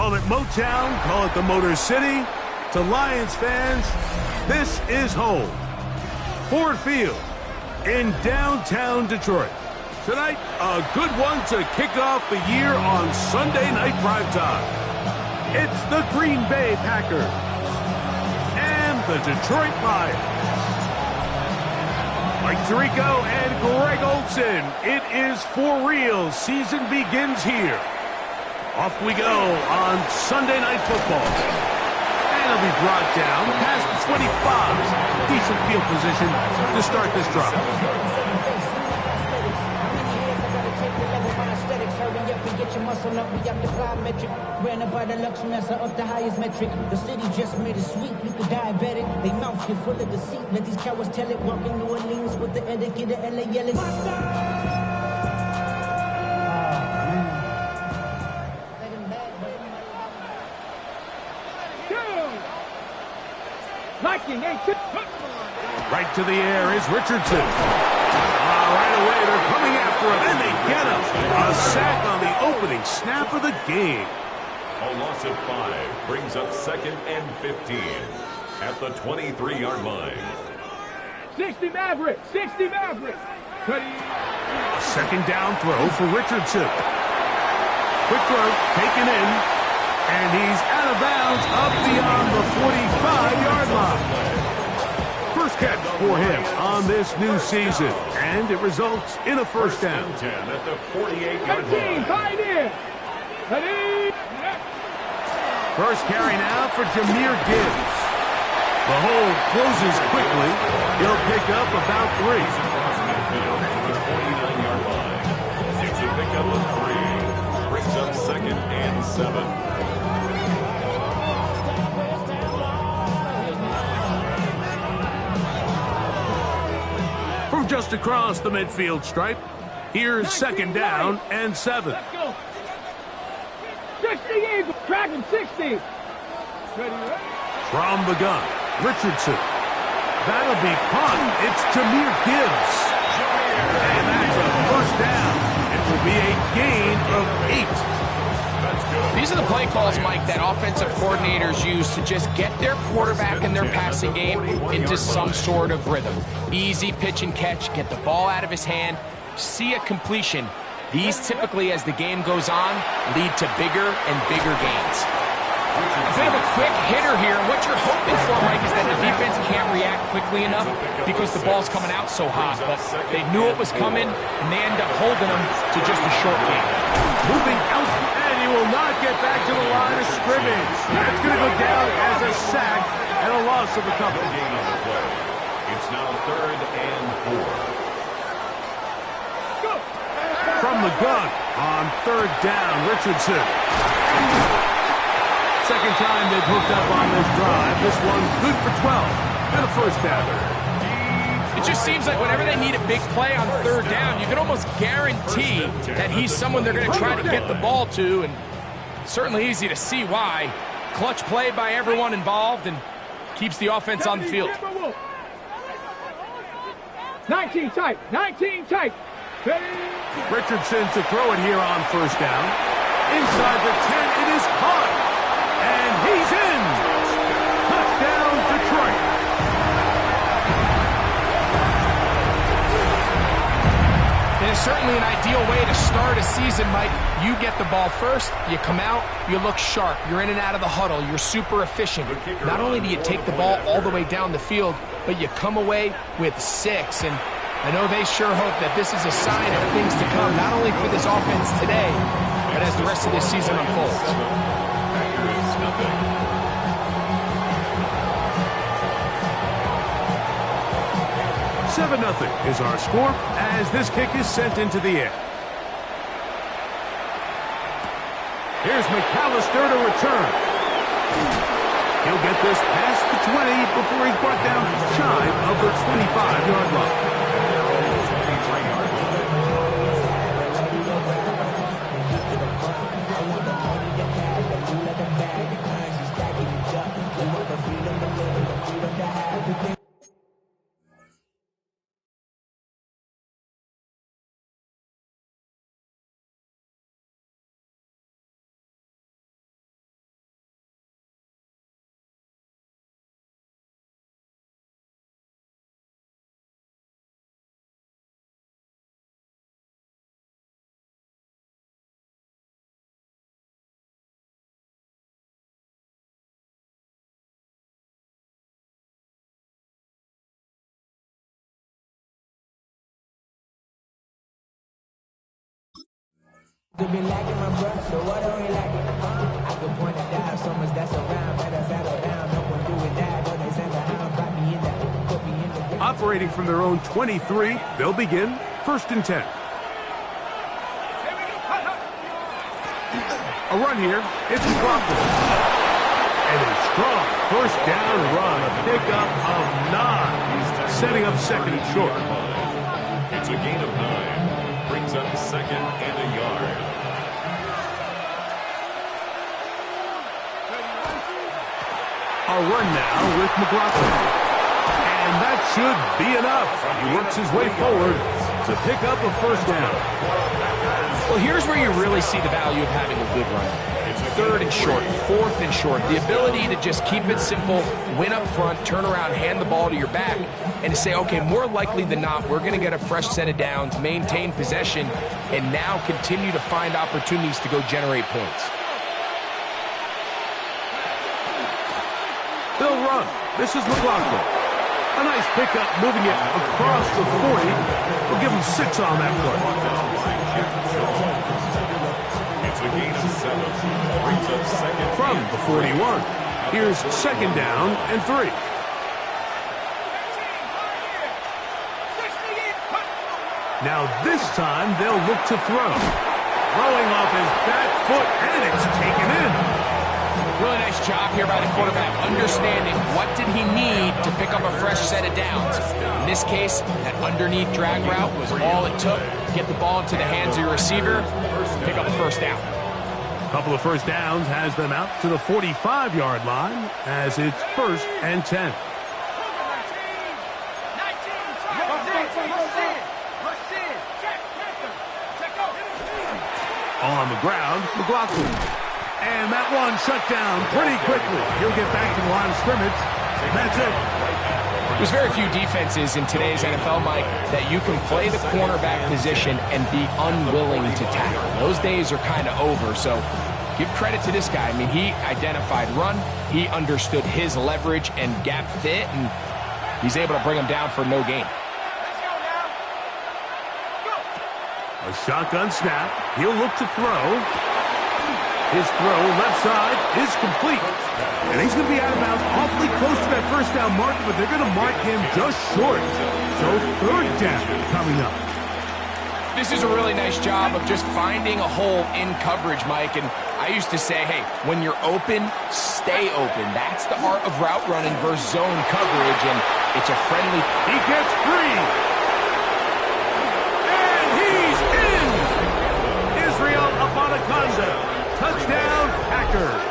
Call it Motown, call it the Motor City. To Lions fans, this is home. Ford Field in downtown Detroit. Tonight, a good one to kick off the year on Sunday Night Primetime. It's the Green Bay Packers and the Detroit Lions. Mike Tirico and Greg Olsen, it is for real. Season begins here. Off we go on Sunday Night Football. And it'll be brought down past the 25. Decent field position to start this drive. Muscle up, we up the plyometric. Ran up by the Lux Mesa up the highest metric. The city just made it sweet, you could diabetic. They mouth get full of deceit. Let these cowards tell it. Walking New Orleans with the etiquette of LA yelling. Right to the air is Richardson. Right away, they're coming after him, and they get him. A sack on the opening snap of the game. A loss of 5 brings up 2nd and 15 at the 23-yard line. 60 Maverick, 60 Maverick. A second down throw for Richardson. Quick throw, taken in, and he's out of bounds up beyond the 45-yard line. First catch for him on this new season, and it results in a first down. 10 at the 48-yard line. Tight end. First carry now for Jahmyr Gibbs. The hole closes quickly. He'll pick up about 3. The 49-yard line. It's a pickup of 3. Brings up 2nd and 7. From just across the midfield stripe, here's 2nd down and 7. Let's go. 60 Eagles, track him 60. From the gun, Richardson. That'll be caught. It's Jahmyr Gibbs. And that's a first down. It will be a gain of 8. These are the play calls, Mike, that offensive coordinators use to just get their quarterback and their passing game into some sort of rhythm. Easy pitch and catch, get the ball out of his hand, see a completion. These typically, as the game goes on, lead to bigger and bigger gains. A bit of a quick hitter here, and what you're hoping for, Mike, is that the defense can't react quickly enough because the ball's coming out so hot. But they knew it was coming, and they end up holding them to just a short game. Moving out, and he will not get back to the line of scrimmage. That's going to go down as a sack and a loss of a couple. It's now 3rd and 4. From the gun on 3rd down, Richardson. Second time they've hooked up on this drive. This one good for 12 and a first down. It just seems like whenever they need a big play on 3rd down, you can almost guarantee that he's someone they're going to try to get the ball to, and it's certainly easy to see why. Clutch play by everyone involved and keeps the offense on the field. 19 tight, 19 tight. Richardson to throw it here on first down. Inside the 10, it is caught. And he's in. Touchdown, Detroit. It is certainly an ideal way to start a season, Mike. You get the ball first, you come out, you look sharp, you're in and out of the huddle, you're super efficient. Not only do you take the ball all the way down the field, but you come away with 6. And I know they sure hope that this is a sign of things to come, not only for this offense today, but as the rest of this season unfolds. 7-0 is our score as this kick is sent into the air. Here's McAllister to return. He'll get this past the 20 before he's brought down shy of the 25-yard line. Could be lacking my brother, so what are we lacking? I could point it down, so much that's around, better settle down. No one do it that, don't they send the hound, bite me in that, put me in the Operating from their own 23, they'll begin 1st and 10. A run here, it's McLaughlin. And a strong 1st down run, a pickup of 9, setting up 2nd and short. It's a gain of 9. Brings up 2nd and a yard. A run now with McLaughlin. And that should be enough. He works his way forward to pick up a 1st down. Well, here's where you really see the value of having a good run. 3rd and short, 4th and short. The ability to just keep it simple, win up front, turn around, hand the ball to your back, and to say, okay, more likely than not, we're going to get a fresh set of downs, maintain possession, and now continue to find opportunities to go generate points. They'll run. This is McLaughlin. A nice pickup, moving it across the 40. We'll give him 6 on that play. It's a gain of 7. Brings up 2nd From the 41. Here's 2nd down and 3. Now this time they'll look to throw. Throwing off his back foot, and it's taken in. Really nice job here by the quarterback, understanding what did he need to pick up a fresh set of downs. In this case, that underneath drag route was all it took. Get the ball into the hands of your receiver, pick up a 1st down. Couple of 1st downs has them out to the 45-yard line as it's 1st and 10. On the ground, McLaughlin. And that one shut down pretty quickly. He'll get back to the line of scrimmage. That's it. There's very few defenses in today's NFL, Mike, that you can play the cornerback position and be unwilling to tackle. Those days are kind of over, so give credit to this guy. I mean, he identified run, he understood his leverage and gap fit, and he's able to bring him down for no gain. A shotgun snap. He'll look to throw. His throw left side is complete. And he's going to be out of bounds awfully close to that 1st down mark, but they're going to mark him just short. So 3rd down coming up. This is a really nice job of just finding a hole in coverage, Mike. And I used to say, hey, when you're open, stay open. That's the art of route running versus zone coverage, and it's a friendly. He gets free. And he's in. Israel Abanikanda. Touchdown, Packers.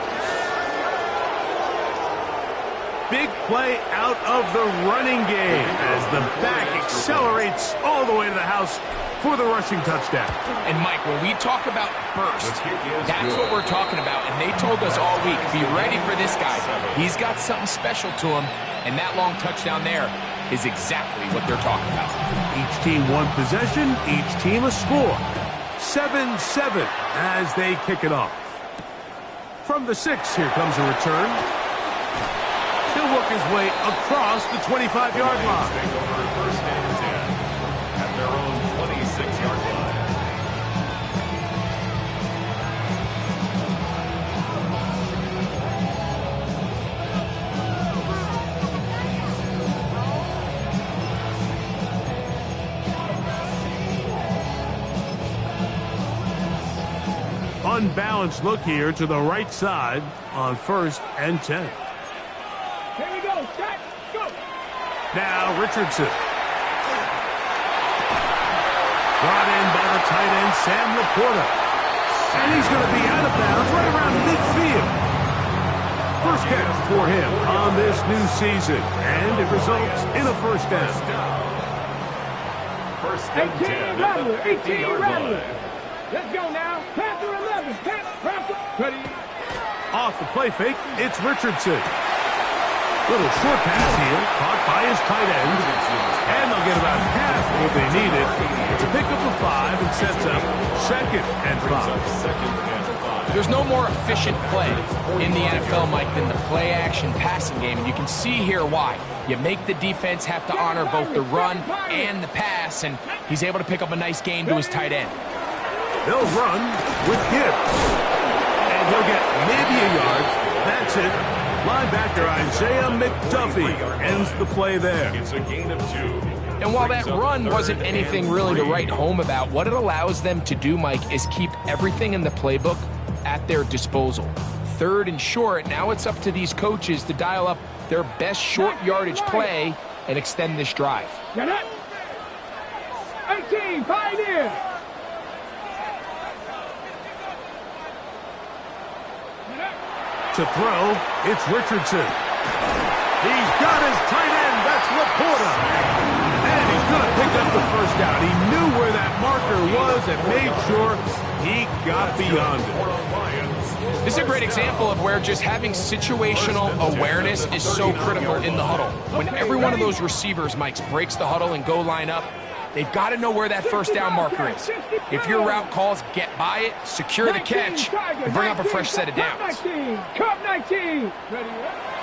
Big play out of the running game as the back accelerates all the way to the house for the rushing touchdown. And, Mike, when we talk about burst, that's what we're talking about. And they told us all week, be ready for this guy. He's got something special to him, and that long touchdown there is exactly what they're talking about. Each team one possession, each team a score. 7-7 as they kick it off. From the 6, here comes a return. He'll work his way across the 25-yard line. 1st and 10 at their own 26-yard line. Unbalanced look here to the right side on 1st and 10. Here we go. Set. Go. Now Richardson. Brought in by the tight end, Sam Laporta. And he's going to be out of bounds right around midfield. First catch for him on this new season. And it results in a 1st down. 1st and 10 at the 50-yard line. Let's go now. Panther 11. Panther. Ready. Off the play fake, it's Richardson. Little short pass here, caught by his tight end. And they'll get about half what they needed. It's a pickup of 5 and sets up 2nd and 5. There's no more efficient play in the NFL, Mike, than the play-action passing game. And you can see here why. You make the defense have to honor both the run and the pass, and he's able to pick up a nice gain to his tight end. They'll run with Gibbs. And he'll get maybe a yard. That's it. Linebacker Isaiah McDuffie ends the play there. It's a gain of 2. And while that run wasn't anything really to write home about, what it allows them to do, Mike, is keep everything in the playbook at their disposal. 3rd and short, now it's up to these coaches to dial up their best short yardage play and extend this drive. Get it. 18, Pioneer. To throw, it's Richardson. He's got his tight end. That's Laporta. And he's going to pick up the first down. He knew where that marker was and made sure he got beyond it. This is a great example of where just having situational awareness is so critical in the huddle. When every one of those receivers, Mike, breaks the huddle and go line up, they've got to know where that first down marker is. If your route calls, get by it, secure the catch, and bring up a fresh set of downs. Cup 19.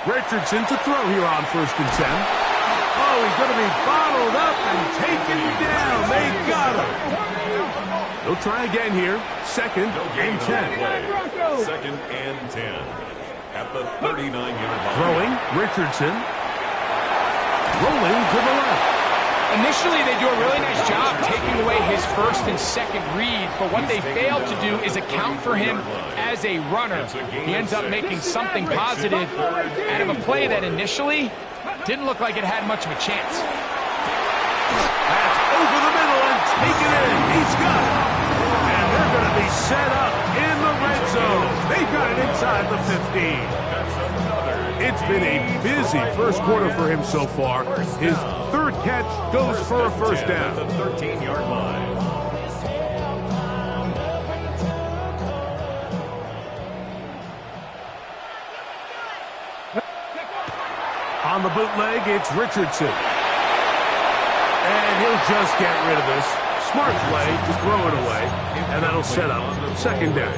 Richardson to throw here on 1st and 10. Oh, he's going to be bottled up and taken down. They got him. They'll try again here. 2nd and 10. 2nd and 10. At the 39-yard line. Throwing, Richardson. Rolling to the left. Initially, they do a really nice job taking away his 1st and 2nd read, but what they failed to do is account for him as a runner. He ends up making something positive out of a play that initially didn't look like it had much of a chance. That's over the middle and taken in. He's got it. And they're going to be set up in the red zone. They've got it inside the 15. It's been a busy first quarter for him so far. His 3rd catch goes for a first down. At the 13-yard line. On the bootleg, it's Richardson. And he'll just get rid of this. Smart play to throw it away. And that'll set up 2nd down.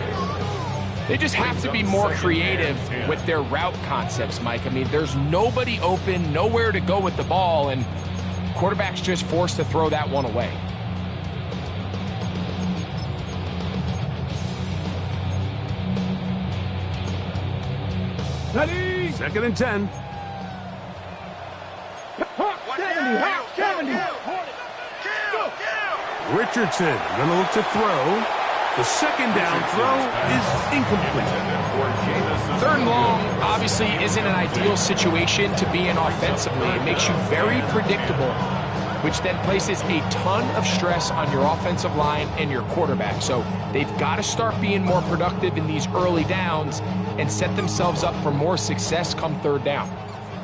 They just have to be more creative with their route concepts, Mike. I mean, there's nobody open, nowhere to go with the ball, and quarterback's just forced to throw that one away. Ready. 2nd and 10. 70. Richardson going to look to throw. The 2nd down throw is incomplete. 3rd and long obviously isn't an ideal situation to be in offensively. It makes you very predictable, which then places a ton of stress on your offensive line and your quarterback. So they've got to start being more productive in these early downs and set themselves up for more success come 3rd down.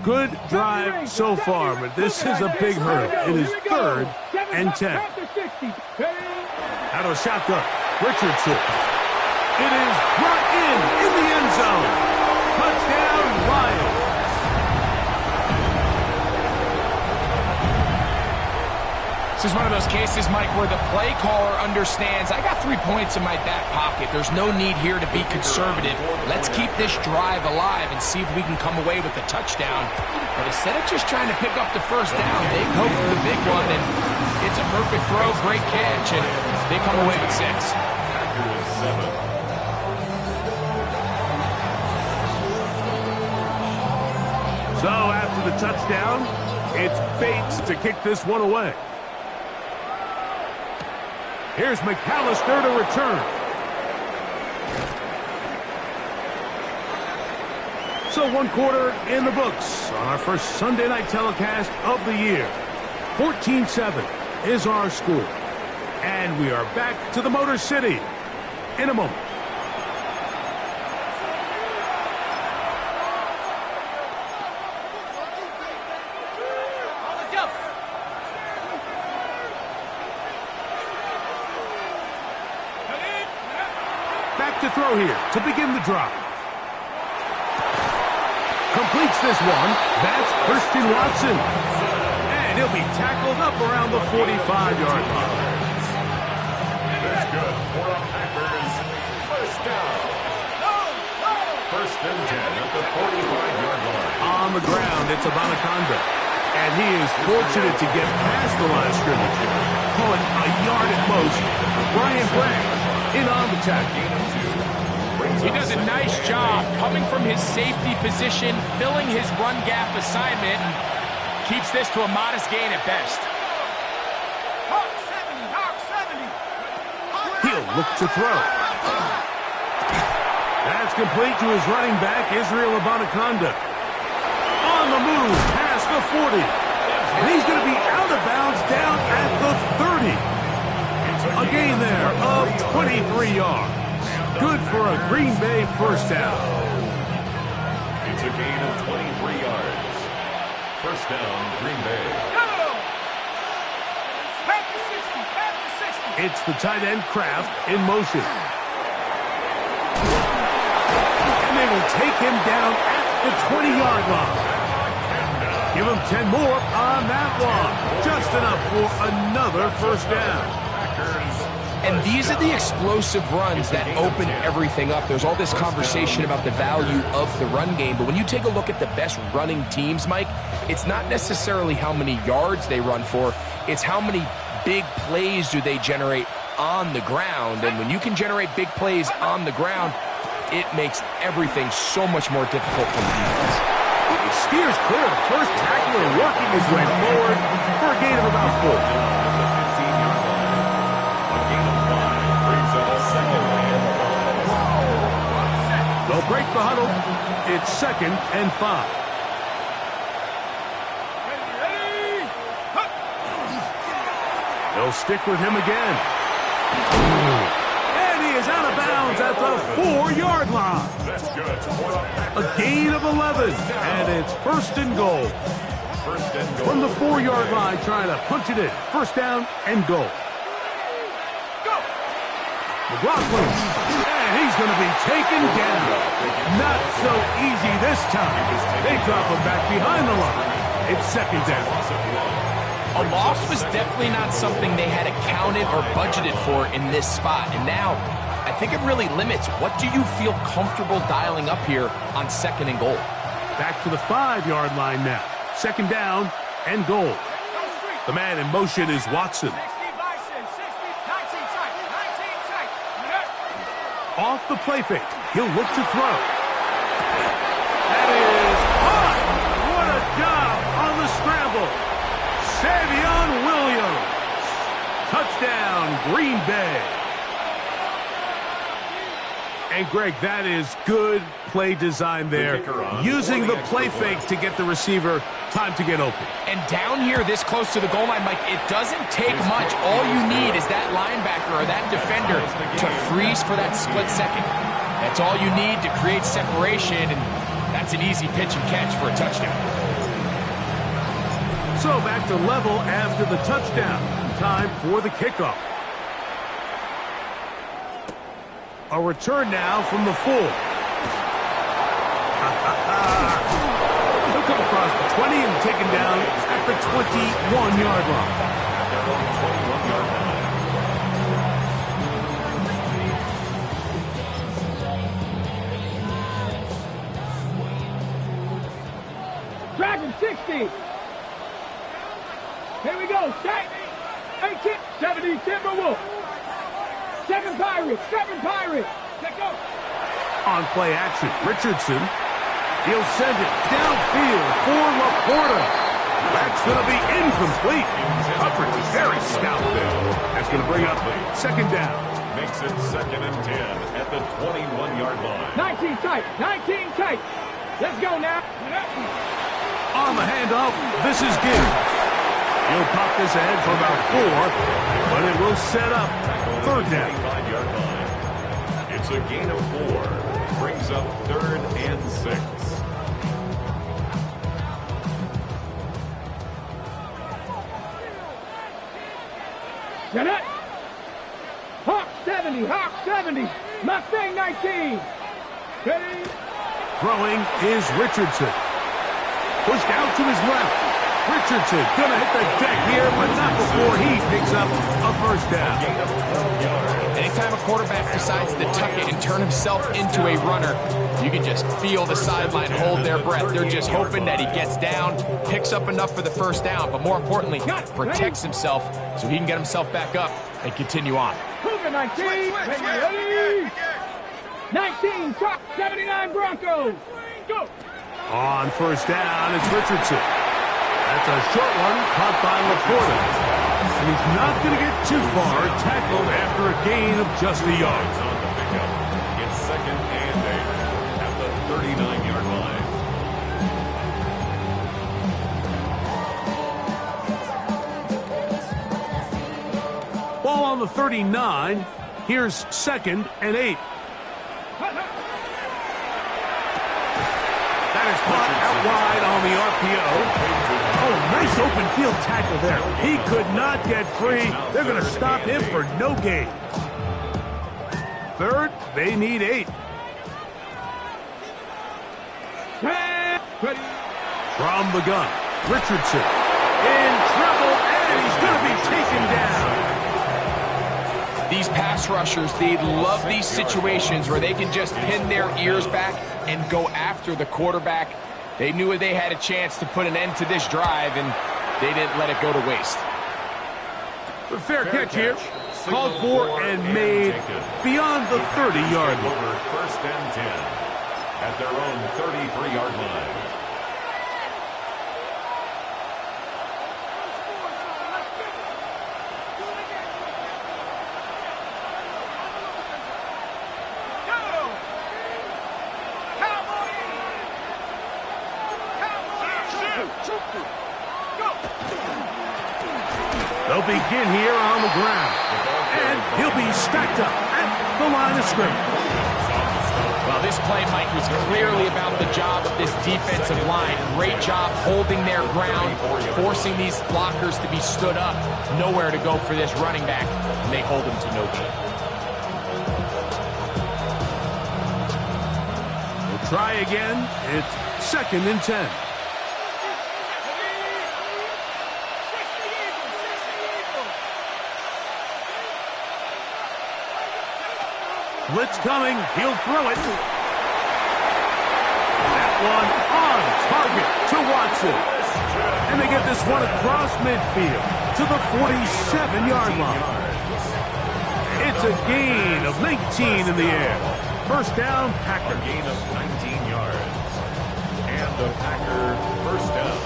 Good drive so far, but this is a big hurdle. It is 3rd and 10. Out of the shotgun, Richardson. It is brought in the end zone. Touchdown, Lions. This is one of those cases, Mike, where the play caller understands, I got 3 points in my back pocket. There's no need here to be conservative. Let's keep this drive alive and see if we can come away with a touchdown. But instead of just trying to pick up the first down, they go for the big one, and it's a perfect throw, great catch, and they come away with 6. So after the touchdown, it's Bates to kick this one away. Here's McAllister to return. So 1 quarter in the books on our first Sunday night telecast of the year. 14-7 is our score. And we are back to the Motor City in a moment. Back to throw here to begin the drive. Completes this one. That's Christian Watson. And he'll be tackled up around the 45-yard line. That's good for a Packers first down. 1st and 10 at the 45-yard line. On the ground, it's Abanaconda. And he is fortunate to get past the line of scrimmage. Call it a yard at most. Brian Bragg in on the tackle. He does a nice job coming from his safety position, filling his run gap assignment, and keeps this to a modest gain at best. He'll look to throw. That's complete to his running back, Israel Abanaconda. On the move, past the 40. And he's going to be out of bounds down at the 30. A gain there of 23 yards. Good for a Green Bay first down. It's a gain of 23 yards. First down, Green Bay. It's the tight end Kraft in motion. And they will take him down at the 20-yard line. Give him 10 more on that one. Just enough for another first down. And these are the explosive runs that open everything up. There's all this conversation about the value of the run game, but when you take a look at the best running teams, Mike, it's not necessarily how many yards they run for, it's how many big plays do they generate on the ground. And when you can generate big plays on the ground, it makes everything so much more difficult for the defense. He steers clear of the first tackler, working his way forward for a gain of about 4. They'll break the huddle. It's 2nd and 5. They'll stick with him again. And he is out of bounds at the 4-yard line. A gain of 11. And it's 1st and goal. From the 4-yard line, trying to punch it in. First down and goal. McLaughlin, and he's going to be taken down. Not so easy this time. They drop him back behind the line. It's 2nd down. A loss was definitely not something they had accounted or budgeted for in this spot. And now, I think it really limits what do you feel comfortable dialing up here on 2nd and goal. Back to the 5-yard line now. 2nd down and goal. The man in motion is Watson. Off the play fake. He'll look to throw. That is hot. What a job on the scramble. Savion Williams. Touchdown, Green Bay. And, Greg, that is good play design there. Using the play fake to get the receiver time to get open. And down here this close to the goal line, Mike, it doesn't take much. All you need is that linebacker or that defender to freeze for that split second. That's all you need to create separation, and that's an easy pitch and catch for a touchdown. So back to level after the touchdown. Time for the kickoff. A return now from the 4. He'll come across the 20 and taken down at the 21-yard line. Dragon 60. Here we go. Set. 18. 70 Timberwolf. 7 Pirates. 7 Pirates. Let's go. On play action, Richardson. He'll send it downfield for Laporta. That's going to be incomplete. Coverage is very stout there. That's going to bring up 2nd down. Makes it 2nd and 10 at the 21-yard line. 19 tight. 19 tight. Let's go now. On the handoff, this is Gibbs. He'll pop this ahead for about 4, but it will set up 3rd down. 5-yard line. It's a gain of 4. Brings up 3rd and 6. Get it. Hawk 70. Hawk 70. Mustang 19. Ready. Throwing is Richardson. Pushed out to his left. Richardson gonna hit the deck here, but not before he picks up a first down. Anytime a quarterback decides to tuck it and turn himself into a runner, you can just feel the sideline hold their breath. They're just hoping that he gets down, picks up enough for the first down, but more importantly, protects himself so he can get himself back up and continue on. to 19. Ready? 19, top 79 Broncos. Go. On first down, it's Richardson. That's a short one caught by Laporta. And he's not going to get too far, tackled after a gain of just a yard. On the pickup. It's 2nd and 8 at the 39-yard line. Ball on the 39. Here's 2nd and 8. That is caught out wide on the RPO. Oh, nice open field tackle there. He could not get free. They're going to stop him for no gain. 3rd, they need 8. From the gun, Richardson in trouble, and he's going to be taken down. These pass rushers, they love these situations where they can just pin their ears back and go after the quarterback. They knew they had a chance to put an end to this drive, and they didn't let it go to waste. Fair catch here. Called for and made beyond the 30-yard line. 1st and 10 at their own 33-yard line. They'll begin here on the ground. And he'll be stacked up at the line of scrimmage. Well, this play, Mike, was clearly about the job of this defensive line. Great job holding their ground, forcing these blockers to be stood up. Nowhere to go for this running back, and they hold him to no gain. We'll try again. It's 2nd and 10. Blitz coming. He'll throw it. That one on target to Watson. And they get this one across midfield to the 47-yard line. It's a gain of 19 in the air. First down, Packers. A gain of 19 yards. And the Packers first down.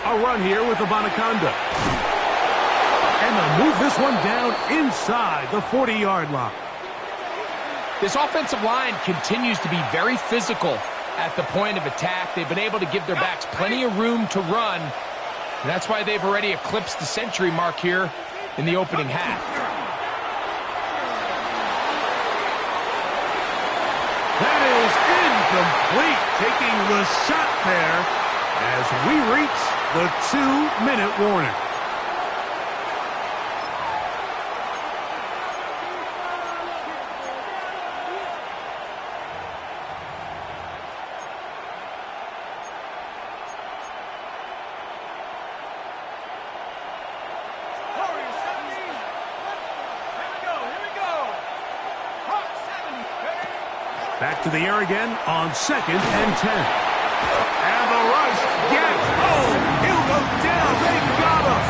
A run here with Abanaconda. And they'll move this one down inside the 40-yard line. This offensive line continues to be very physical at the point of attack. They've been able to give their backs plenty of room to run. And that's why they've already eclipsed the century mark here in the opening half. That is incomplete, taking the shot there as we reach the 2-minute warning. Back to the air again on 2nd and 10. And the rush gets home. He'll go down. They got him.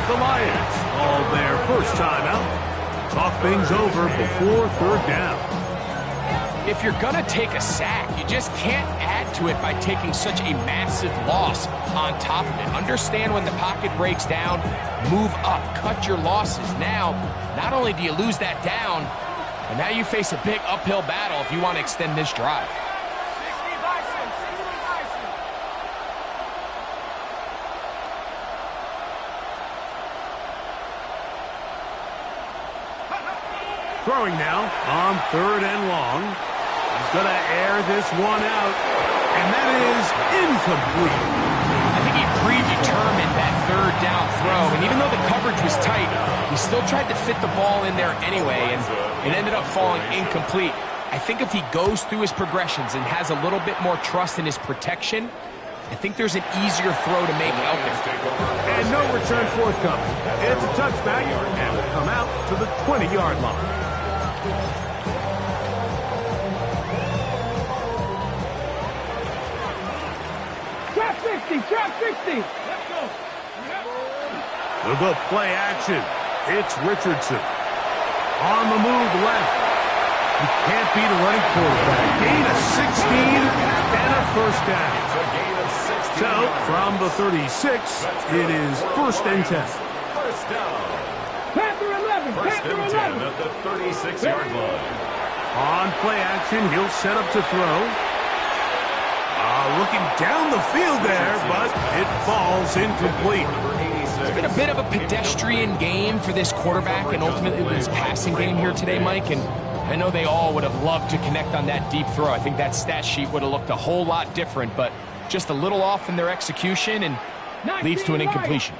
The Lions all their first time out. Talk things over before 3rd down. If you're going to take a sack, you just can't add to it by taking such a massive loss on top of it. Understand when the pocket breaks down, move up, cut your losses. Now, not only do you lose that down, and now you face a big uphill battle if you want to extend this drive. Throwing now on 3rd and long. He's going to air this one out, and that is incomplete. I think he predetermined that 3rd down throw, and even though the coverage was tight, he still tried to fit the ball in there anyway, and it ended up falling incomplete. I think if he goes through his progressions and has a little bit more trust in his protection, I think there's an easier throw to make out there. And no return forthcoming. It's a touchback, and will come out to the 20-yard line. 60, trap 60. Let's go. We'll go play action. It's Richardson. On the move left. You can't beat a running quarterback. Gain of 16 and a first down. It's a gain of 16. So, from the 36, it is 1st and 10. First down. Panther 11, First Panther and 10 11. at the 36-yard line. On play action, he'll set up to throw. Looking down the field there, but it falls incomplete. It's been a bit of a pedestrian game for this quarterback and ultimately this passing game here today, Mike. And I know they all would have loved to connect on that deep throw. I think that stat sheet would have looked a whole lot different, but just a little off in their execution and leads to an incompletion.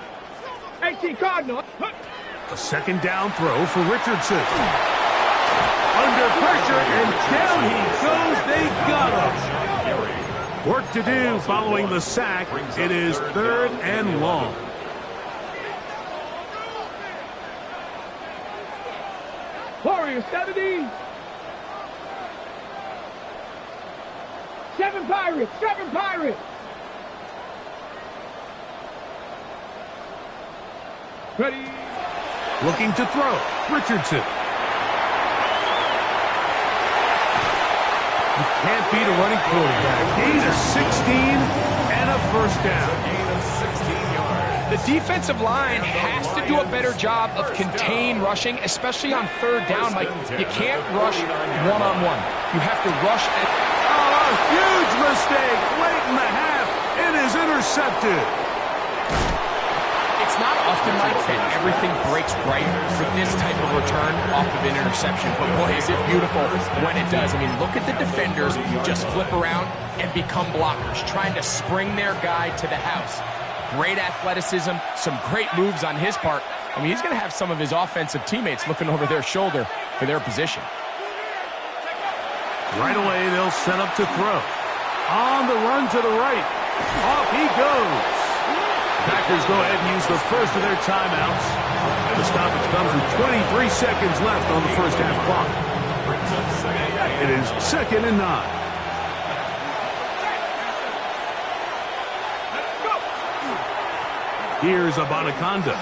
18 Cardinal. A second down throw for Richardson. Under pressure, and down he goes. They got him. Work to do following the sack. It is 3rd and long. Warriors 70. 7 Pirates, 7 Pirates. Ready. Looking to throw. Richardson. You can't beat a running quarterback. Gain of 16 and a first down. Gain of 16 yards. The defensive line has to do a better job of contain rushing, especially on 3rd down. Like, you can't rush one-on-one. You have to rush at... Oh, a huge mistake late in the half. It is intercepted. It's not often, Mike, that everything breaks right for this type of return off of an interception. But boy, is it beautiful when it does. I mean, look at the defenders just flip around and become blockers, trying to spring their guy to the house. Great athleticism, some great moves on his part. I mean, he's going to have some of his offensive teammates looking over their shoulder for their position. Right away, they'll set up to throw. On the run to the right. Off he goes. Packers go ahead and use the first of their timeouts. And the stoppage comes with 23 seconds left on the first half clock. It is 2nd and 9. Here's Abanaconda.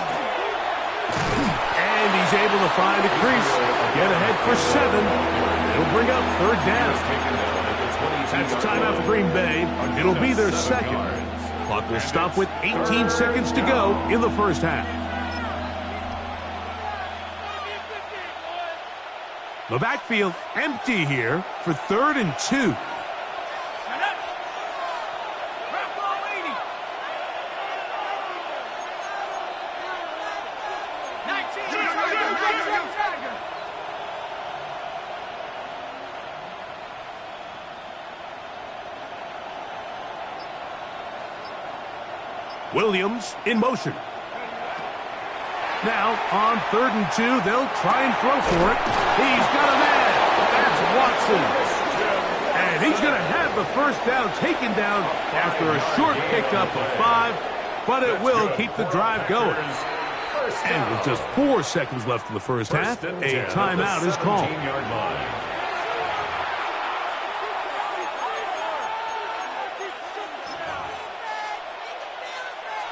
And he's able to find a crease. Get ahead for 7. It'll bring up 3rd down. That's a timeout for Green Bay. It'll be their 2nd. Clock will stop with 18 seconds to go in the first half. The backfield empty here for 3rd and 2. Williams in motion. Now, on 3rd and 2, they'll try and throw for it. He's got a man. That's Watson. And he's going to have the first down taken down after a short pickup of 5, but it will keep the drive going. And with just 4 seconds left in the first half, a timeout is called.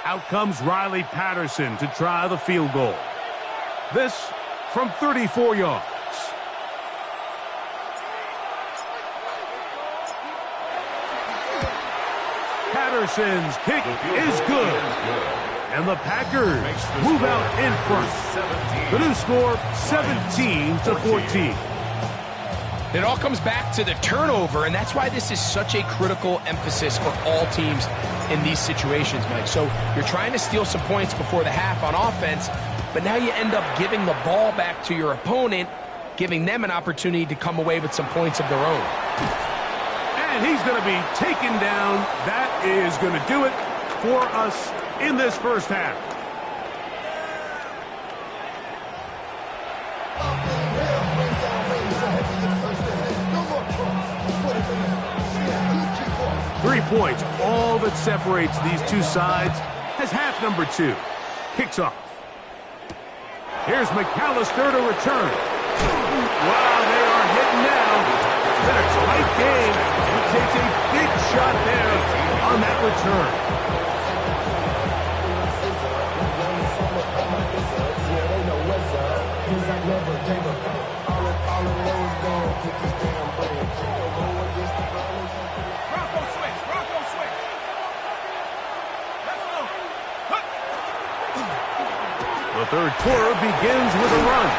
Out comes Riley Patterson to try the field goal. This from 34 yards. Patterson's kick is good. And the Packers move out in front. The new score, 17-14. It all comes back to the turnover, and that's why this is such a critical emphasis for all teams in these situations, Mike. So you're trying to steal some points before the half on offense, but now you end up giving the ball back to your opponent, giving them an opportunity to come away with some points of their own. And he's going to be taken down. That is going to do it for us in this first half. Three points, all that separates these two sides, as half number 2 kicks off. Here's McAllister to return. Wow, they are hitting now. It's been a tight game. He takes a big shot there on that return. The third quarter begins with a run.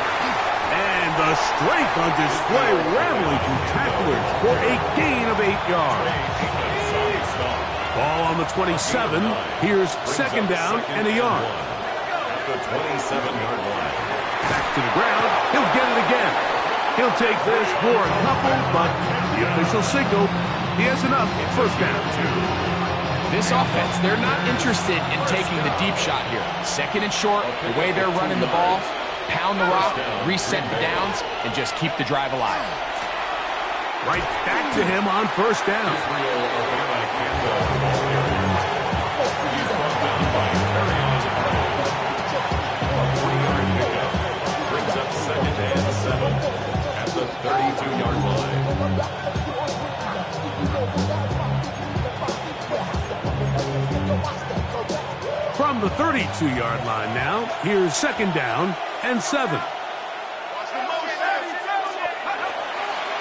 And the strength on display, rambling through tacklers for a gain of 8 yards. Ball on the 27. Here's second down and a yard. The 27-yard line. Back to the ground. He'll get it again. He'll take this for a couple, but the official signal, he has enough. First down. This offense, they're not interested in taking the deep shot here. Second and short, the way they're running the ball, pound the rock, reset the downs, and just keep the drive alive. Right back to him on first down. Brings up second and 7 at the 32-yard line. From the 32-yard line now, here's second down and 7.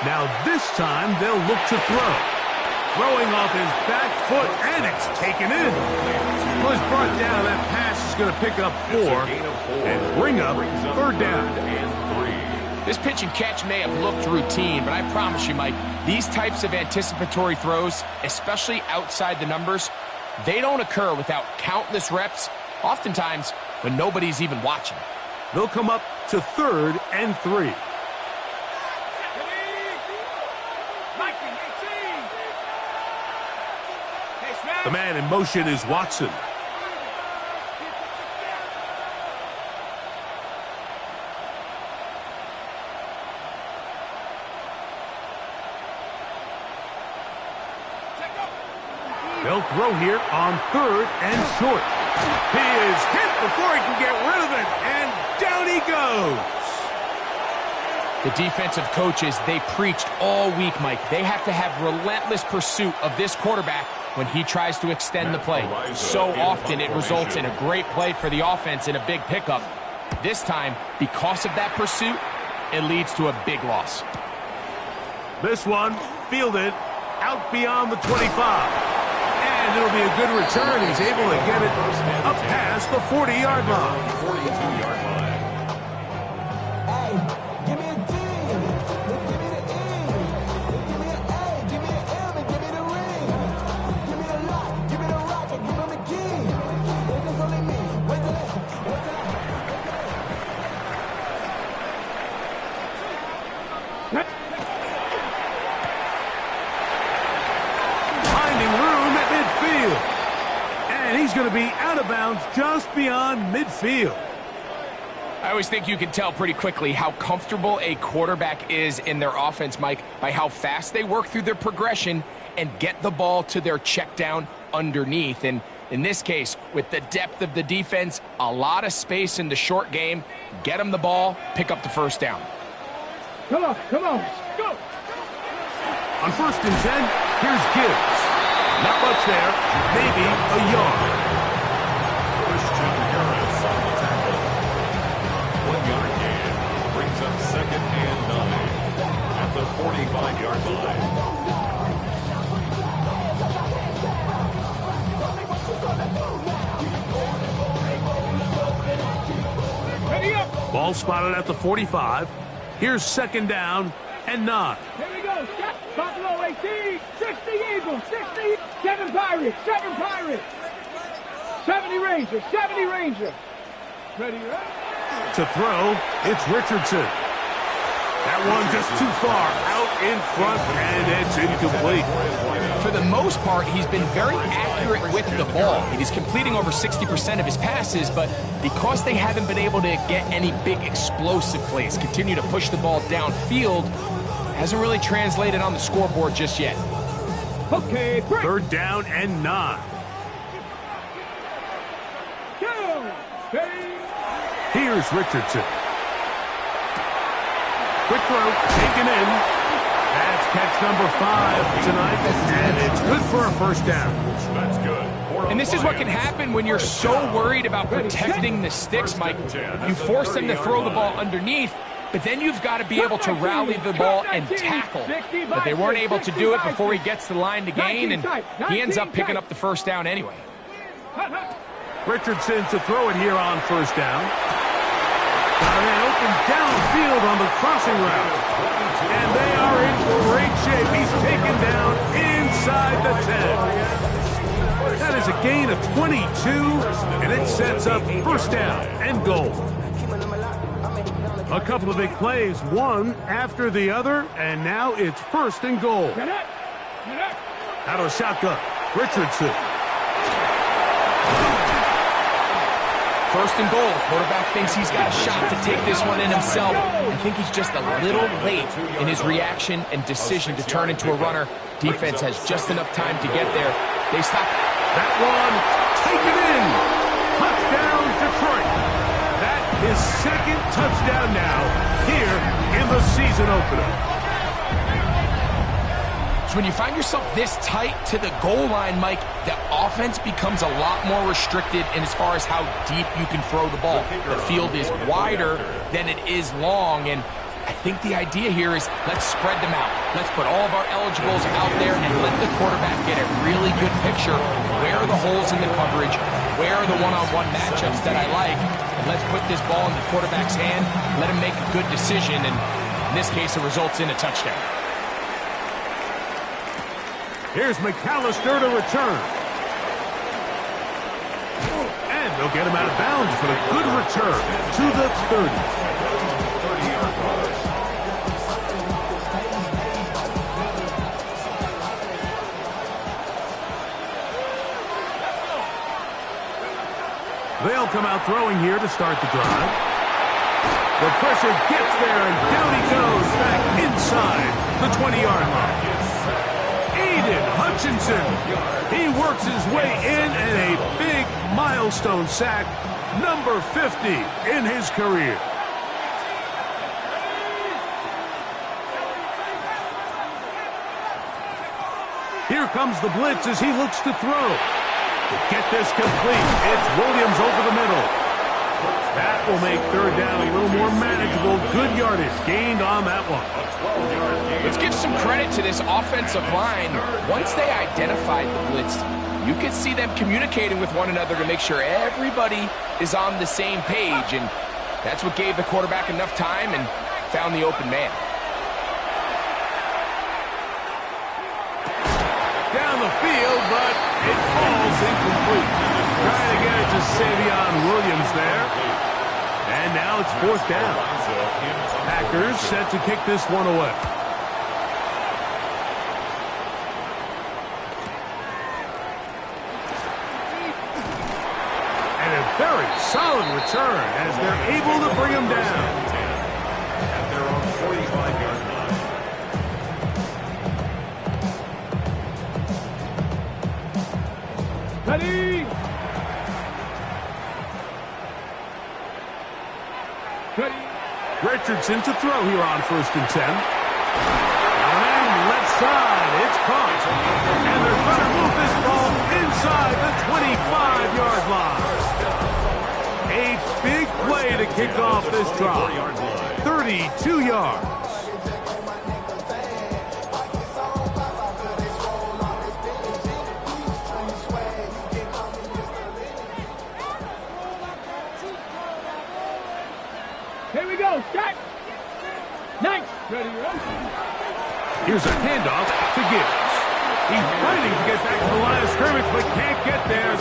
Now this time they'll look to throw. Throwing off his back foot, and it's taken in. Was brought down. That pass is going to pick up 4 and bring up third down. This pitch and catch may have looked routine, but I promise you, Mike, these types of anticipatory throws, especially outside the numbers, they don't occur without countless reps, oftentimes when nobody's even watching. They'll come up to third and 3. The man in motion is Watson. They'll throw here on third and short. He is hit before he can get rid of it, and down he goes. The defensive coaches, they preached all week, Mike. They have to have relentless pursuit of this quarterback when he tries to extend the play. So often it results in a great play for the offense and a big pickup. This time, because of that pursuit, it leads to a big loss. This one fielded out beyond the 25. And it'll be a good return. He's able to get it up past the 40-yard line. 42-yard line. Hey, give me a D. Give me the E. Give me an A. Give me an M. And give me the ring. Give me the lock. Give me the rock. And give him the key. If it's only me. Wait till Finding room at midfield. And he's going to be out of bounds just beyond midfield. I always think you can tell pretty quickly how comfortable a quarterback is in their offense, Mike, by how fast they work through their progression and get the ball to their check down underneath. And in this case, with the depth of the defense, a lot of space in the short game, get them the ball, pick up the first down. Come on, go! On first and 10, here's Gibbs. Not much there, maybe a yard. Christian Harris on the tackle. 1-yard gain. Brings up second and 9 at the 45-yard line. Ready up! Ball spotted at the 45. Here's second down and 9. Here we go. Step. Buffalo 18. 60 Eagles. 60. 7 Pirates. 7 Pirates. 70 Rangers. 70 Rangers. Ready, right? To throw, it's Richardson. That one just too far out in front, and it's incomplete. For the most part, he's been very accurate with the ball. He's completing over 60% of his passes, but because they haven't been able to get any big explosive plays, continue to push the ball downfield, hasn't really translated on the scoreboard just yet. Okay, break. Third down and 9. Go. Ready. Here's Richardson. Quick throw, taken in. That's catch number 5 tonight, and it's good for a first down. That's good. And this is what can happen when you're so worried about protecting the sticks, Mike. You force them to throw the ball underneath, but then you've got to be able to rally the ball and tackle. But they weren't able to do it before he gets the line to gain, and he ends up picking up the first down anyway. Richardson to throw it here on first down. 2 2-yard Got a man open downfield on the crossing route. And they are in great shape. He's taken down inside the 10. That is a gain of 22, and it sets up first down and goal. A couple of big plays, one after the other, and now it's first and goal. Out of a shotgun, Richardson. First and goal. The quarterback thinks he's got a shot to take this one in himself. I think he's just a little late in his reaction and decision to turn into a runner. Defense has just enough time to get there. They stop. That one taken in. Touchdown, Detroit. That is second touchdown now here in the season opener. So when you find yourself this tight to the goal line, Mike, the offense becomes a lot more restricted in as far as how deep you can throw the ball. The field is wider than it is long, and I think the idea here is let's spread them out. Let's put all of our eligibles out there and let the quarterback get a really good picture. Where are the holes in the coverage? Where are the one-on-one matchups that I like? And let's put this ball in the quarterback's hand, let him make a good decision, and in this case, it results in a touchdown. Here's McAllister to return. And they'll get him out of bounds for a good return to the 30. 30-yard line. They'll come out throwing here to start the drive. The pressure gets there, and down he goes back inside the 20-yard line. Hutchinson, he works his way in, and a big milestone sack, number 50 in his career. Here comes the blitz as he looks to throw. To get this complete, it's Williams over the middle. That will make third down a little more manageable. Good yardage gained on that one. Let's give some credit to this offensive line. Once they identified the blitz, you could see them communicating with one another to make sure everybody is on the same page, and that's what gave the quarterback enough time and found the open man. Down the field, but it falls incomplete. Trying to get it to Savion Williams there. And now it's fourth down. Packers set to kick this one away. And a very solid return as they're able to bring him down. At their own 45-yard line. Ready? Richardson to throw here on first and 10. And left side, it's caught. And they're going to move this ball inside the 25-yard line. A big play to kick off this drive. 32 yards. Here we go. Start. Nice. Ready, run. Here's a handoff to Gibbs. He's fighting to get back to the line of scrimmage, but can't get there.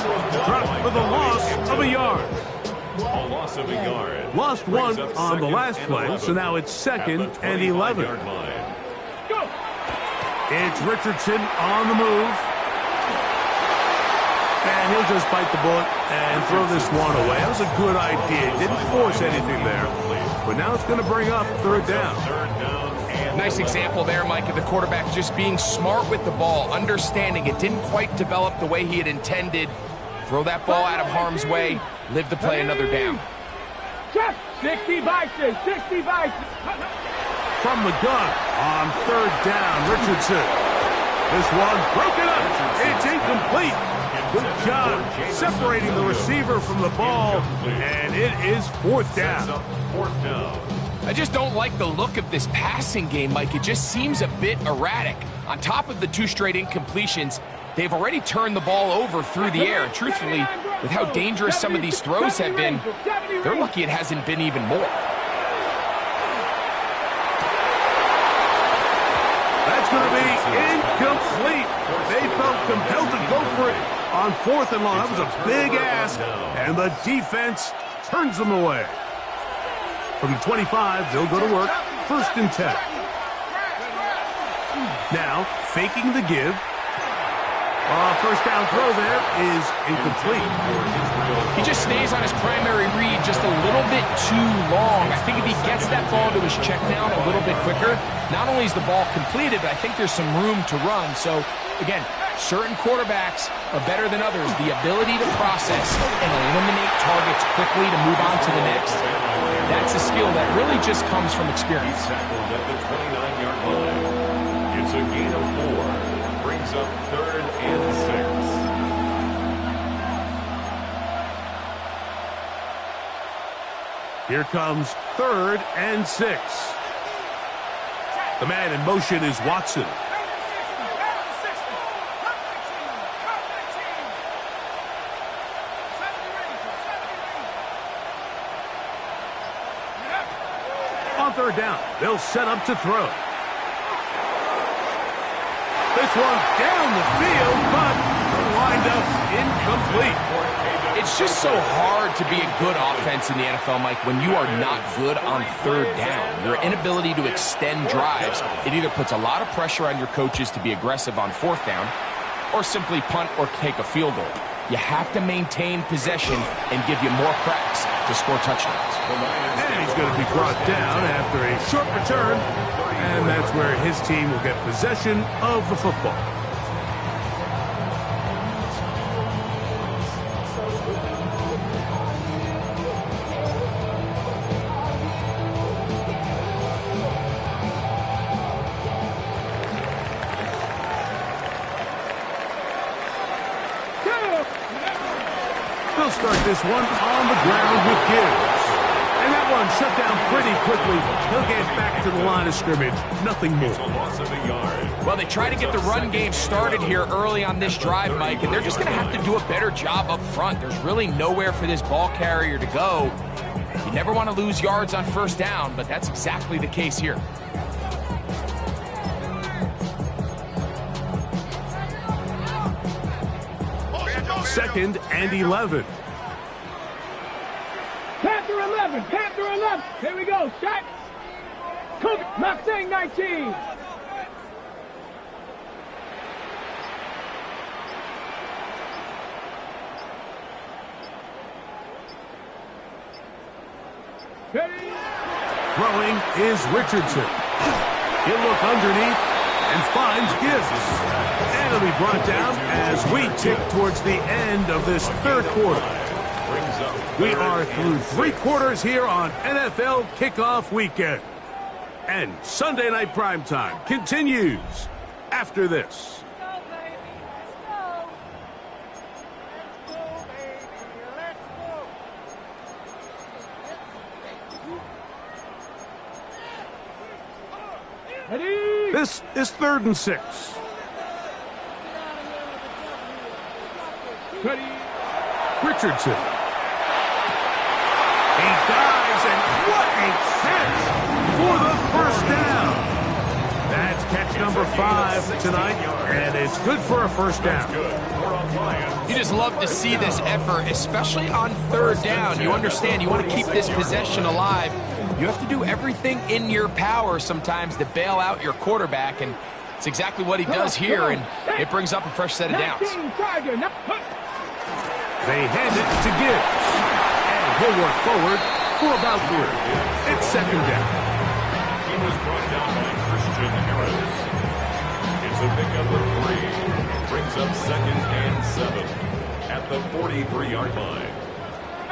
Dropped for the loss of a yard. A loss of a yard. Lost one on the last play, so now it's second and 11. Go. It's Richardson on the move. And he'll just bite the bullet and throw this one away. That was a good idea. Didn't force anything there. But now it's going to bring up third down. Nice example there, Mike, of the quarterback just being smart with the ball, understanding it didn't quite develop the way he had intended. Throw that ball out of harm's way, live to play another down. 60 vices, 60 vices. From the gun on third down, Richardson. This one broken up. It's incomplete. Good job separating the receiver from the ball, and it is fourth down. I just don't like the look of this passing game, Mike. It just seems a bit erratic. On top of the two straight incompletions, they've already turned the ball over through the air. And truthfully, with how dangerous some of these throws have been, they're lucky it hasn't been even more. going to be incomplete. They felt compelled to go for it on 4th and long. That was a big ask, and the defense turns them away. From the 25, they'll go to work. 1st and 10. Now, faking the give. First down throw there is incomplete. He just stays on his primary read just a little bit too long. I think if he gets that ball to his check down a little bit quicker, not only is the ball completed, but I think there's some room to run. So, again, certain quarterbacks are better than others. The ability to process and eliminate targets quickly to move on to the next. That's a skill that really just comes from experience. Tackled at the 29-yard line. It's a gain of 4. Brings up 3rd and 6. Here comes 3rd and 6. The man in motion is Watson. On 3rd down, they'll set up to throw. This one down the field, but wind up incomplete. It's just so hard to be a good offense in the NFL, Mike, when you are not good on 3rd down. Your inability to extend drives, it either puts a lot of pressure on your coaches to be aggressive on 4th down or simply punt or take a field goal. You have to maintain possession and give you more cracks to score touchdowns. And he's going to be brought down after a short return, and that's where his team will get possession of the football. They'll start this one on the ground with Gibbs. And that one shut down pretty quickly. He'll get back to the line of scrimmage. Nothing more. It's a loss of a yard. Well, they try to get the run game started here early on this drive, Mike, and they're just going to have to do a better job up front. There's really nowhere for this ball carrier to go. You never want to lose yards on 1st down, but that's exactly the case here. Second and 11. Panther 11, Panther 11. Here we go, shot. Cook, Mustang 19. Ready? Throwing is Richardson. He'll look underneath and finds Gibbs. And he'll be brought down as we tick towards the end of this 3rd quarter. We are through 3 quarters here on NFL Kickoff Weekend. And Sunday Night Primetime continues after this. Ready? This is 3rd and 6. Ready? Richardson. He dives, and what a catch for the 1st down. That's catch number 5 tonight, and it's good for a 1st down. You just love to see this effort, especially on 3rd down. You understand, you want to keep this possession alive. You have to do everything in your power sometimes to bail out your quarterback, and it's exactly what he does here, and it brings up a fresh set of downs. They hand it to Gibbs, and he'll work forward for about 3. It's 2nd down. He was brought down by Christian Harris. It's a pickup of 3. Brings up 2nd and 7 at the 43-yard line.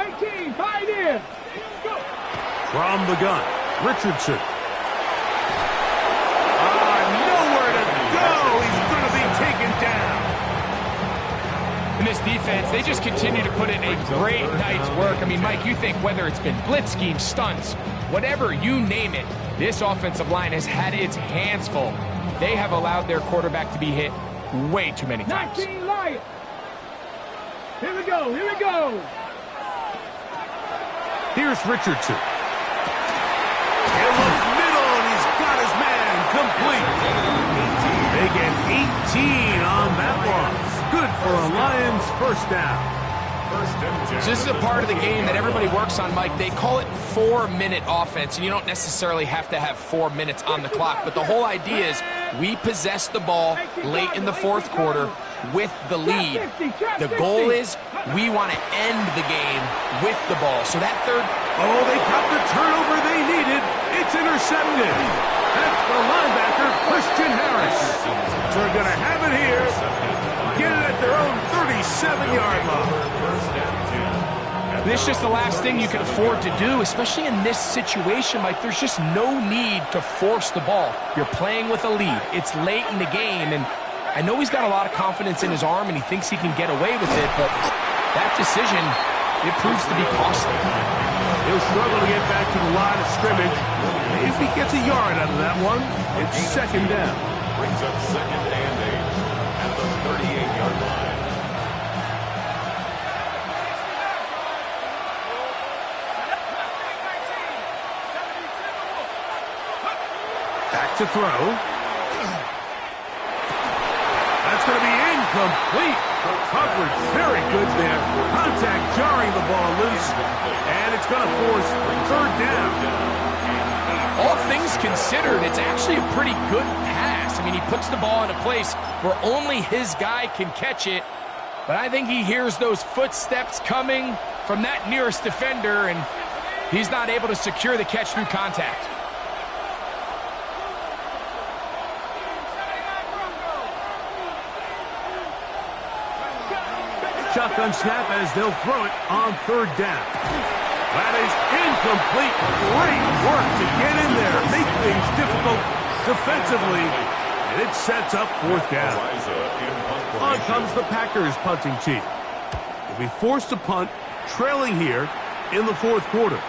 18, tight end. Go. From the gun, Richardson. Nowhere to go. He's going to be taken down. In this defense, they just continue to put in a great night's work. I mean, Mike, you think whether it's been blitz schemes, stunts, whatever, you name it, this offensive line has had its hands full. They have allowed their quarterback to be hit way too many times. 19 Lions. Here we go, here we go. Here's Richardson. He'll look middle, and he's got his man complete. on that one. Good for a Lions first down. So this is a part of the game that everybody works on, Mike. They call it 4-minute offense, and you don't necessarily have to have 4 minutes on the clock. But the whole idea is we possess the ball late in the fourth quarter with the lead. The goal is we want to end the game with the ball. So that third... Oh, they got the turnover they needed. It's intercepted. That's the linebacker, Christian Harris. So they're going to have it here. Get it at their own 37-yard line. This is just the last thing you can afford to do, especially in this situation. Like, there's just no need to force the ball. You're playing with a lead. It's late in the game, and I know he's got a lot of confidence in his arm, and he thinks he can get away with it, but that decision, it proves to be costly. He'll struggle to get back to the line of scrimmage. If he gets a yard out of that one, it's second down. Brings up second and 8 at the 38-yard line. Back to throw. That's going to be incomplete. The coverage very good there. Contact jarring the ball loose. And it's going to force third down. All things considered, it's actually a pretty good pass. I mean, he puts the ball in a place where only his guy can catch it. But I think he hears those footsteps coming from that nearest defender, and he's not able to secure the catch through contact. Shotgun snap as they'll throw it on third down. That is incomplete. Great work to get in there. Make things difficult defensively. And it sets up fourth down. On comes the Packers punting team. They'll be forced to punt, trailing here in the fourth quarter.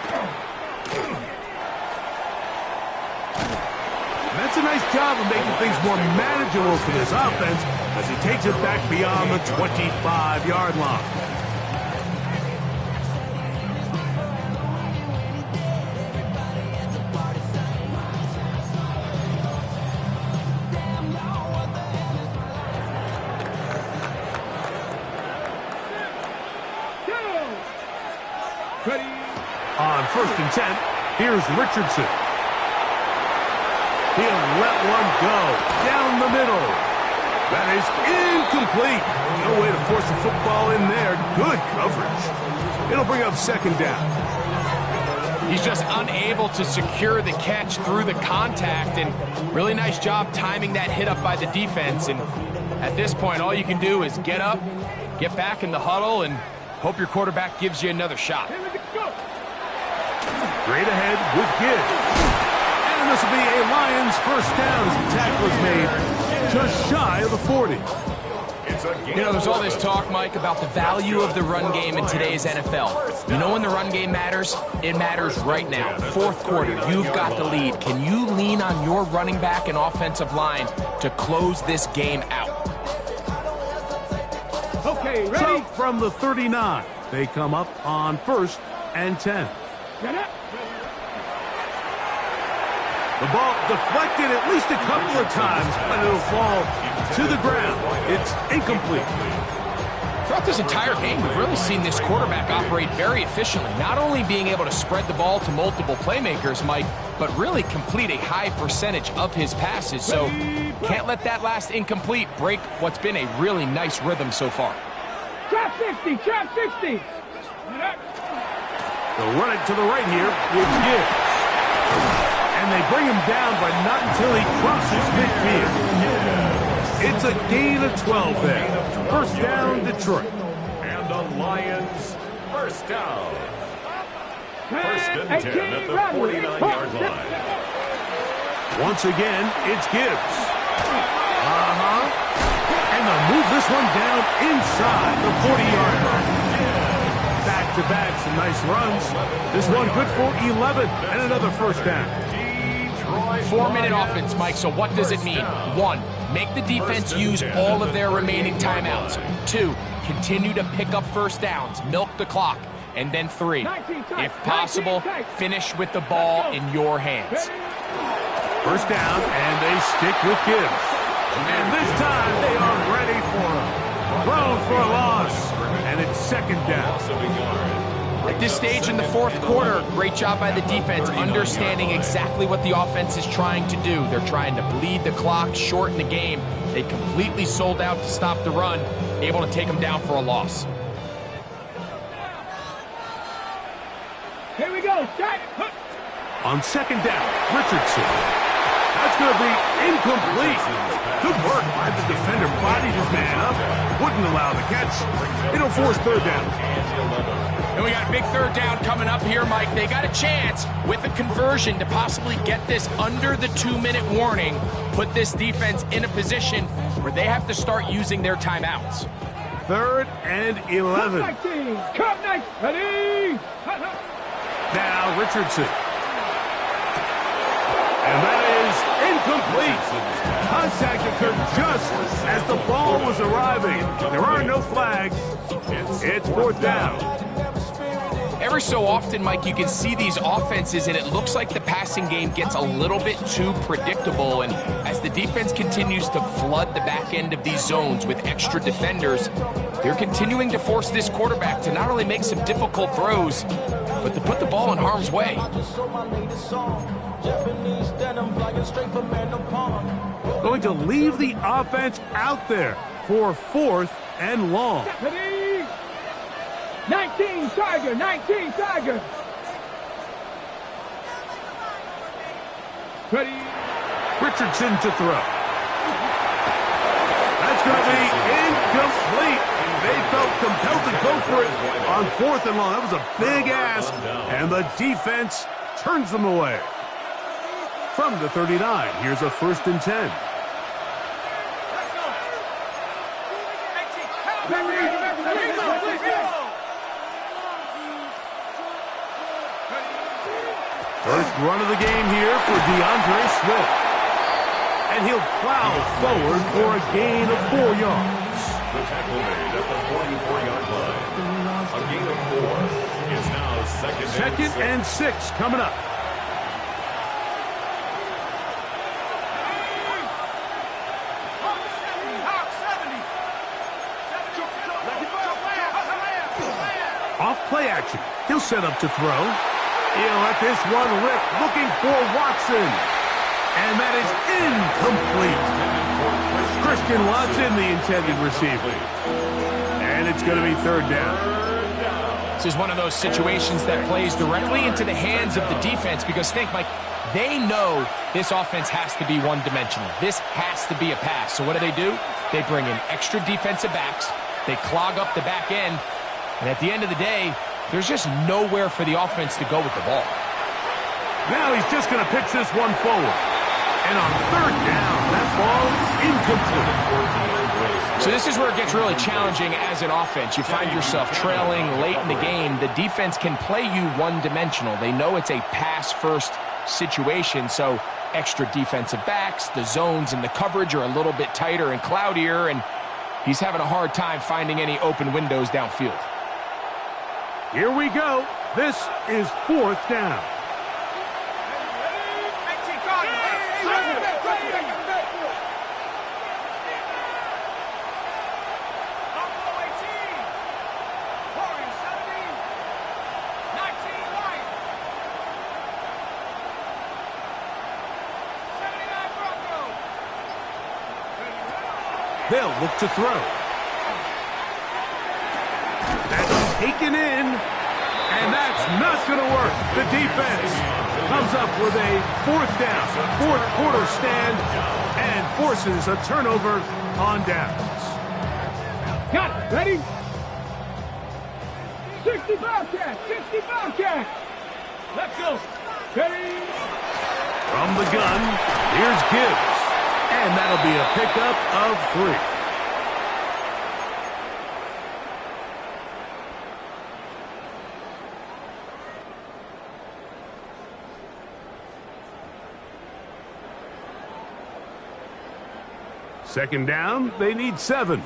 That's a nice job of making things more manageable for this offense as he takes it back beyond the 25-yard line. On 1st and 10, here's Richardson. He'll let one go down the middle. That is incomplete. No way to force the football in there. Good coverage. It'll bring up second down. He's just unable to secure the catch through the contact, and really nice job timing that hit up by the defense. And at this point, all you can do is get up, get back in the huddle, and hope your quarterback gives you another shot. Straight ahead with Gibbs. And this will be a Lions first down as the tackle is made just shy of the 40. You know, there's all this talk, Mike, about the value of the run game in today's NFL. You know when the run game matters? It matters right now. Fourth quarter, you've got the lead. Can you lean on your running back and offensive line to close this game out? Okay, ready? So from the 39, they come up on 1st and 10. The ball deflected at least a couple of times, but it'll fall to the ground. It's incomplete. Throughout this entire game, we've really seen this quarterback operate very efficiently, not only being able to spread the ball to multiple playmakers, Mike, but really complete a high percentage of his passes. So can't let that last incomplete break what's been a really nice rhythm so far. Trap 60, trap 60. They'll run it to the right here with Gibbs. And they bring him down, but not until he crosses midfield. It's a gain of 12 there. First down, Detroit. And the Lions, first down. First and 10 at the 49-yard line. Once again, it's Gibbs. And they'll move this one down inside the 40-yard line. Back-to-back, some nice runs. This one good for 11 and another first down. 4-minute offense, Mike, so what does it mean? 1, make the defense use all of their remaining timeouts. 2, continue to pick up first downs, milk the clock. And then 3, if possible, finish with the ball in your hands. First down, and they stick with Gibbs. And this time they are ready for him. Thrown for a loss. And it's second down. At this stage in the fourth quarter, great job by the defense understanding exactly what the offense is trying to do. They're trying to bleed the clock, shorten the game. They completely sold out to stop the run, able to take them down for a loss. Here we go. Set. On second down, Richardson. That's going to be incomplete. Good work by the defender. Bodied his man up. Wouldn't allow the catch. It'll force third down. And we got a big third down coming up here, Mike. They got a chance with a conversion to possibly get this under the 2-minute warning, put this defense in a position where they have to start using their timeouts. 3rd and 11. Come 19. Ready. Now Richardson. And that is incomplete. Contact occurred just as the ball was arriving. There are no flags. It's 4th down. Every so often, Mike, you can see these offenses, and it looks like the passing game gets a little bit too predictable. And as the defense continues to flood the back end of these zones with extra defenders, they're continuing to force this quarterback to not only make some difficult throws, but to put the ball in harm's way. Going to leave the offense out there for 4th and long. 19 Tiger, 19 Tiger. Ready. Richardson to throw. That's going to be incomplete. They felt compelled to go for it on 4th and long. That was a big ask, and the defense turns them away. From the 39, here's a 1st and 10. First run of the game here for DeAndre Swift. And he'll plow forward for a gain of 4 yards. The tackle made at the 44-yard line. A gain of 4. It's now second and 6 coming up. Off play action. He'll set up to throw. He'll let this one rip, looking for Watson. And that is incomplete. Christian Watson, the intended receiver. And it's going to be 3rd down. This is one of those situations that plays directly into the hands of the defense because think, Mike, they know this offense has to be one-dimensional. This has to be a pass. So what do? They bring in extra defensive backs. They clog up the back end. And at the end of the day, there's just nowhere for the offense to go with the ball. Now he's just going to pitch this one forward. And on 3rd down, that ball is incomplete. So this is where it gets really challenging as an offense. You find yourself trailing late in the game. The defense can play you one-dimensional. They know it's a pass-first situation, so extra defensive backs, the zones and the coverage are a little bit tighter and cloudier, and he's having a hard time finding any open windows downfield. Here we go. This is 4th down. They'll look to throw. That's taken in, and that's not going to work. The defense comes up with a 4th down, 4th quarter stand, and forces a turnover on downs. Got it. Ready? 65 cat, 65 cat. Let's go. Ready? From the gun, here's Gibbs. And that'll be a pickup of 3. Second down, they need 7.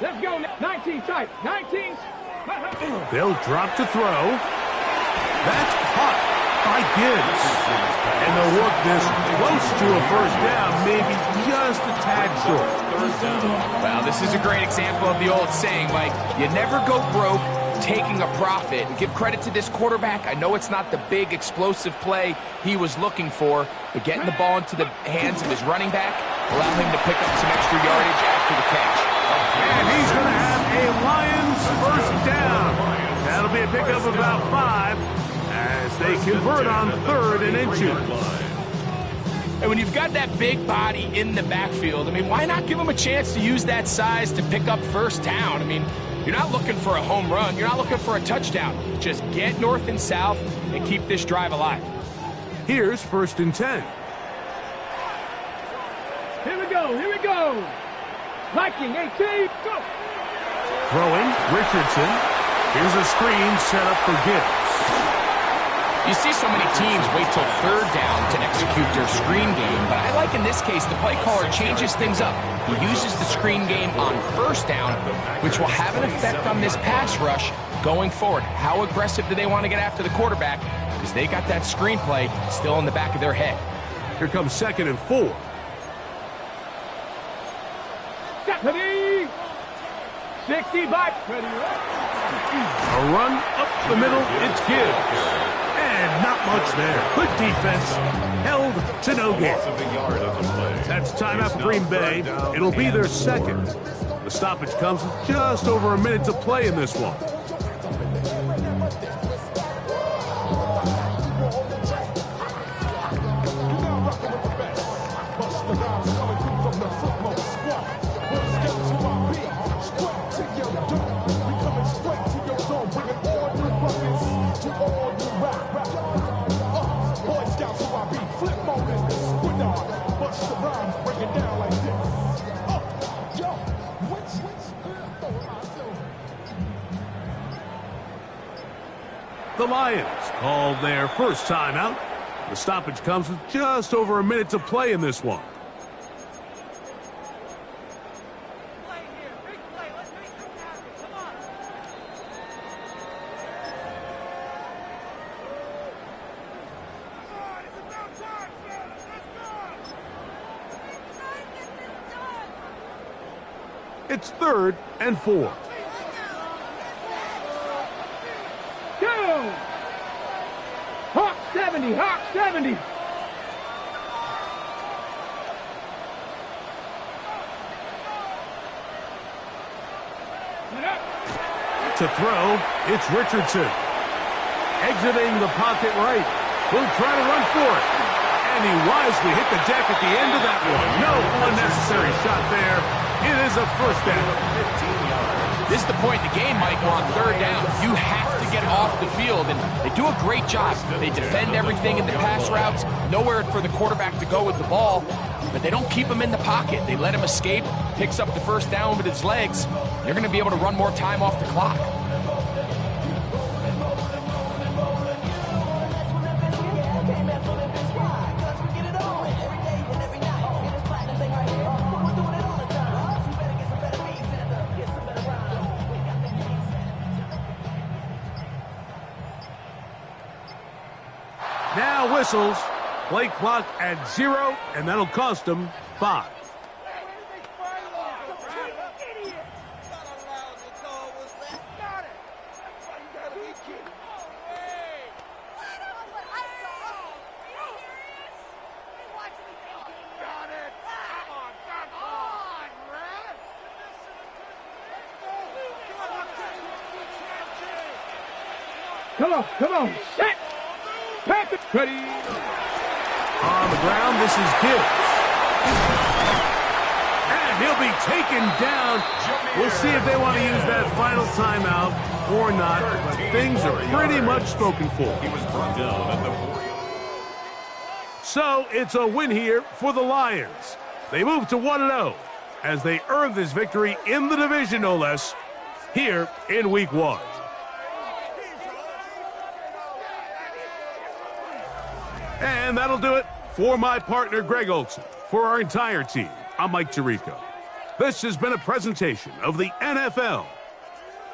Let's go. 19 tight. 19. They'll drop to throw. That's caught. by Gibbs. And they'll work this close to a first down, maybe just a tad short. Well, this is a great example of the old saying, Mike, you never go broke taking a profit. And give credit to this quarterback. I know it's not the big explosive play he was looking for, but getting the ball into the hands of his running back allow him to pick up some extra yardage after the catch. And he's going to have a Lions first down. That'll be a pickup of about 5 as they convert on 3rd and inches. And when you've got that big body in the backfield, I mean, why not give him a chance to use that size to pick up first down? I mean, you're not looking for a home run. You're not looking for a touchdown. Just get north and south and keep this drive alive. Here's 1st and 10. Here we go, here we go. Viking, 18, go. Throwing, Richardson. Here's a screen set up for Gibbs. You see so many teams wait till 3rd down to execute their screen game, but I like in this case the play caller changes things up. He uses the screen game on 1st down, which will have an effect on this pass rush going forward. How aggressive do they want to get after the quarterback? Because they got that screen play still in the back of their head. Here comes 2nd and 4. Ready. 65. Ready. A run up the middle, it's Gibbs. And not much there. Good defense, held to no gain. That's timeout for Green Bay. It'll be their 2nd. The stoppage comes with just over a minute to play in this one. The Lions called their first timeout. The stoppage comes with just over a minute to play in this one. It's 3rd and 4. Hawk 70, Hawk 70. To throw, it's Richardson. Exiting the pocket right. He'll try to run for it. And he wisely hit the deck at the end of that one. No unnecessary shot there. It is a first down. This is the point in the game, Mike, on 3rd down. You have to get off the field, and they do a great job. They defend everything in the pass routes, nowhere for the quarterback to go with the ball, but they don't keep him in the pocket. They let him escape, picks up the first down with his legs. You're going to be able to run more time off the clock. Now whistles, play clock at 0, and that'll cost them 5. Come on, set. Pass it. Ready. On the ground, this is Gibbs. And he'll be taken down. We'll see if they want to use that final timeout or not, but things are pretty much spoken for. He was brought down at the 40. So it's a win here for the Lions. They move to 1-0 as they earn this victory in the division, no less, here in Week 1. And that'll do it for my partner, Greg Olson. For our entire team, I'm Mike Tirico. This has been a presentation of the NFL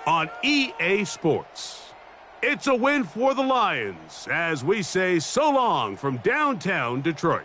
on EA Sports. It's a win for the Lions as we say so long from downtown Detroit.